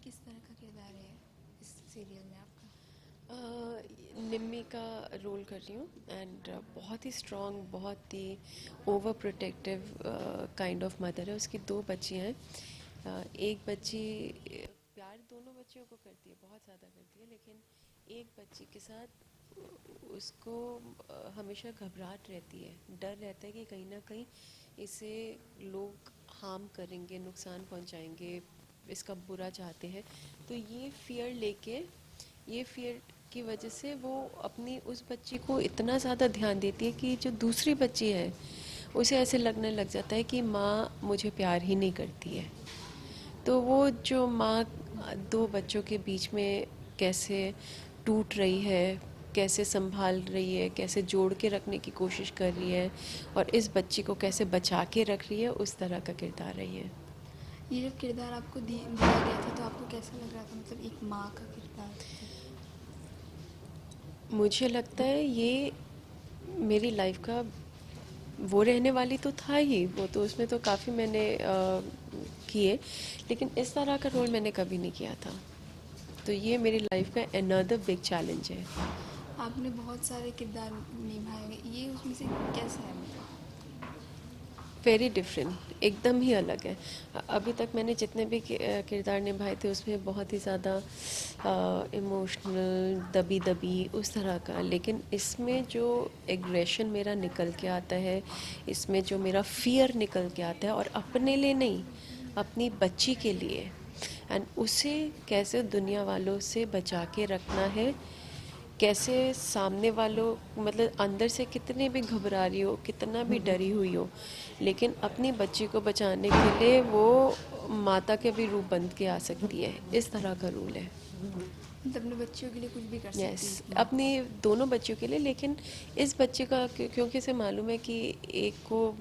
किस तरह का किरदार है इस सीरियल में आपका? निम्मी का रोल कर रही हूँ एंड बहुत ही स्ट्रॉन्ग, बहुत ही over protective kind of mother है। उसकी दो बच्चियाँ हैं। एक बच्ची प्यार दोनों बच्चियों को करती है, बहुत ज़्यादा करती है, लेकिन एक बच्ची के साथ उसको हमेशा घबराहट रहती है, डर रहता है कि कहीं ना कहीं इसे लोग हार्म करेंगे, नुकसान पहुंचाएंगे, इसका बुरा चाहते हैं। तो ये फियर की वजह से वो अपनी उस बच्ची को इतना ज़्यादा ध्यान देती है कि जो दूसरी बच्ची है उसे ऐसे लगने लग जाता है कि माँ मुझे प्यार ही नहीं करती है। तो वो जो माँ दो बच्चों के बीच में कैसे टूट रही है, कैसे संभाल रही है, कैसे जोड़ के रखने की कोशिश कर रही है और इस बच्ची को कैसे बचा के रख रही है, उस तरह का किरदार रही है। ये जब किरदार आपको दिया गया था तो आपको कैसा लग रहा था, मतलब एक माँ का किरदार? मुझे लगता है ये मेरी लाइफ का वो रहने वाली तो था ही, वो तो उसमें तो काफ़ी मैंने किए, लेकिन इस तरह का रोल मैंने कभी नहीं किया था। तो ये मेरी लाइफ का अनदर बिग चैलेंज है। आपने बहुत सारे किरदार निभाए, ये उसमें से कैसा है मतलब? वेरी डिफरेंट, एकदम ही अलग है। अभी तक मैंने जितने भी किरदार निभाए थे उसमें बहुत ही ज़्यादा इमोशनल, दबी दबी उस तरह का, लेकिन इसमें जो एग्रेशन मेरा निकल के आता है, इसमें जो मेरा फियर निकल के आता है, और अपने लिए नहीं, अपनी बच्ची के लिए, एंड उसे कैसे दुनिया वालों से बचा के रखना है, कैसे सामने वालों, मतलब अंदर से कितने भी घबरा रही हो, कितना भी डरी हुई हो, लेकिन अपनी बच्ची को बचाने के लिए वो माता के भी रूप बन के आ सकती है, इस तरह का रूल है। मतलब अपने बच्चियों के लिए कुछ भी कर यस, सकती है एक माँ। अपनी दोनों बच्चियों के लिए, लेकिन इस बच्चे का क्योंकि इसे मालूम है कि एक को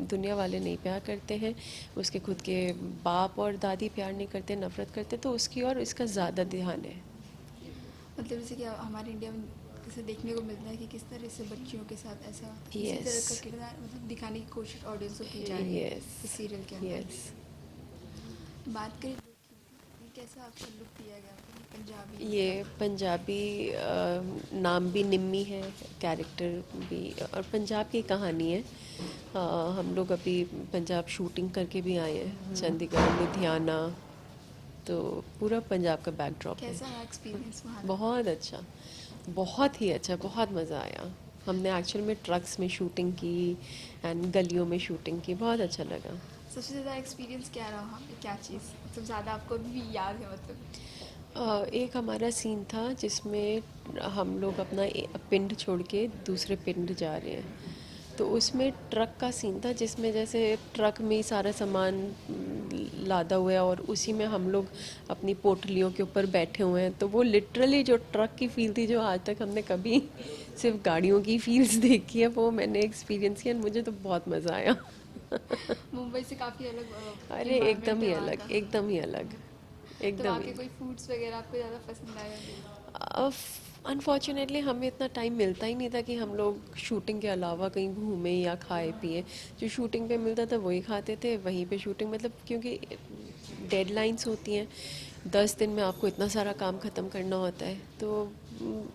दुनिया वाले नहीं प्यार करते हैं, उसके खुद के बाप और दादी प्यार नहीं करते, नफरत करते, तो उसकी और इसका ज़्यादा ध्यान है। मतलब जैसे कि हमारे इंडिया में जैसे देखने को मिलता है कि किस तरह से बच्चियों के साथ ऐसा, इसी यस, तरह का किरदार मतलब दिखाने की कोशिश ऑडियंस को की जा रही है यस, इस सीरियल के अंदर। यस। बात करें तो कैसा आपका लुक दिया गया था, पंजाबी ये मतलब? पंजाबी नाम भी निम्मी है, कैरेक्टर भी, और पंजाब की कहानी है। हम लोग अभी पंजाब शूटिंग करके भी आए हैं, चंडीगढ़, लुधियाना, तो पूरा पंजाब का बैकड्रॉप है। कैसा रहा एक्सपीरियंस वहाँ का? बहुत अच्छा, बहुत ही अच्छा, बहुत मज़ा आया। हमने एक्चुअल में ट्रक्स में शूटिंग की एंड गलियों में शूटिंग की, बहुत अच्छा लगा। सबसे ज़्यादा एक्सपीरियंस क्या रहा वहाँ पे, क्या चीज़ मतलब ज़्यादा आपको अभी भी याद है मतलब? एक हमारा सीन था जिसमें हम लोग अपना पिंड छोड़ के दूसरे पिंड जा रहे हैं, तो उसमें ट्रक का सीन था जिसमें जैसे ट्रक में ही सारा सामान लादा हुआ है और उसी में हम लोग अपनी पोटलियों के ऊपर बैठे हुए हैं। तो वो लिटरली जो ट्रक की फील थी, जो आज तक हमने कभी सिर्फ गाड़ियों की फील्स देखी है, वो मैंने एक्सपीरियंस किया। मुझे तो बहुत मज़ा आया। मुंबई से काफ़ी अलग अरे इन्वायरमेंट एकदम है ही वहाँ अलग, का। एकदम ही अलग, तो एकदम वहाँ ही। के कोई फूड्स वगैरह आपको ज़्यादा पसंद आए होंगे? अनफॉर्चुनेटली हमें इतना टाइम मिलता ही नहीं था कि हम लोग शूटिंग के अलावा कहीं घूमें या खाए पिए। जो शूटिंग पे मिलता था वही खाते थे, वहीं पे शूटिंग, मतलब क्योंकि डेडलाइंस होती हैं, 10 दिन में आपको इतना सारा काम ख़त्म करना होता है, तो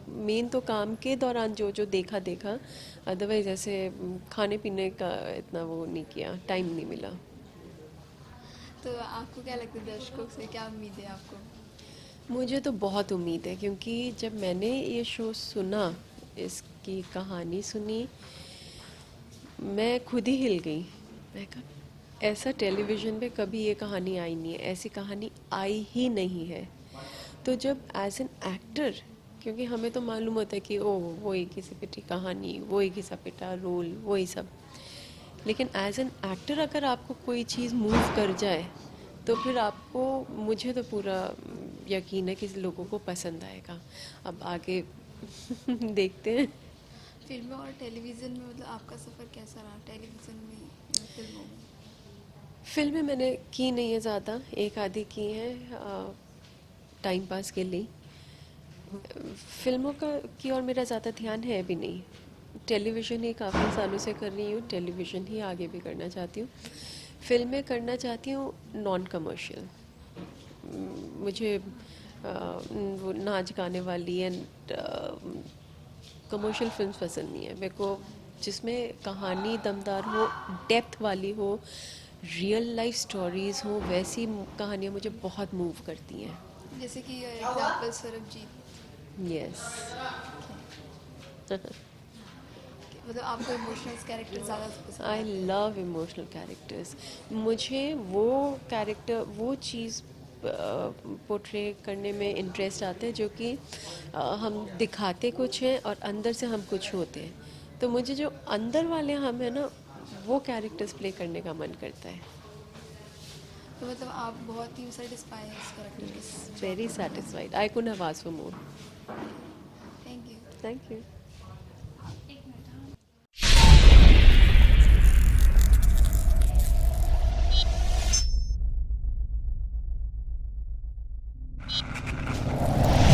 मेन तो काम के दौरान जो जो देखा देखा, अदरवाइज ऐसे खाने पीने का इतना वो नहीं किया, टाइम नहीं मिला। तो आपको क्या लगता है, दर्शकों से क्या उम्मीद है आपको? मुझे तो बहुत उम्मीद है, क्योंकि जब मैंने ये शो सुना, इसकी कहानी सुनी, मैं खुद ही हिल गई। मैं कहा ऐसा टेलीविज़न पे कभी ये कहानी आई नहीं है, ऐसी कहानी आई ही नहीं है। तो जब एज एन एक्टर, क्योंकि हमें तो मालूम होता है कि ओह वो एक घिसी पिटी कहानी, वो एक घिसा पिटा रोल, वही सब, लेकिन एज एन एक्टर अगर आपको कोई चीज़ मूव कर जाए तो फिर आपको, मुझे तो पूरा यकीन है कि लोगों को पसंद आएगा। अब आगे देखते हैं। फिल्मों और टेलीविज़न में मतलब आपका सफ़र कैसा रहा, टेलीविज़न में या फिल्मों में? फिल्में मैंने की नहीं है ज़्यादा, एक आधी की हैं टाइम पास के लिए। फिल्मों का की और मेरा ज़्यादा ध्यान है भी नहीं। टेलीविज़न ही काफ़ी सालों से कर रही हूँ, टेलीविज़न ही आगे भी करना चाहती हूँ। फिल्में करना चाहती हूँ नॉन कमर्शियल, मुझे वो नाच गाने वाली एंड कमर्शियल फिल्म्स पसंद नहीं है मेरे को। जिसमें कहानी दमदार हो, डेप्थ वाली हो, रियल लाइफ स्टोरीज हो, वैसी कहानियाँ मुझे बहुत मूव करती हैं। जैसे कि एग्जाम्पल सरबजीत। यस। मतलब आपको इमोशनल कैरेक्टर ज़्यादा पसंद आई आते हैं? Love emotional characters. मुझे वो कैरेक्टर, वो चीज़ पोर्ट्रे करने में इंटरेस्ट आता है जो कि हम दिखाते कुछ हैं और अंदर से हम कुछ होते हैं। तो मुझे जो अंदर वाले हम हैं ना, वो कैरेक्टर्स प्ले करने का मन करता है। तो मतलब आप बहुत ही सेटिस्फाई हैं इस कैरेक्टर के साथ? Very satisfied. I couldn't have asked for more. Thank you. Thank you.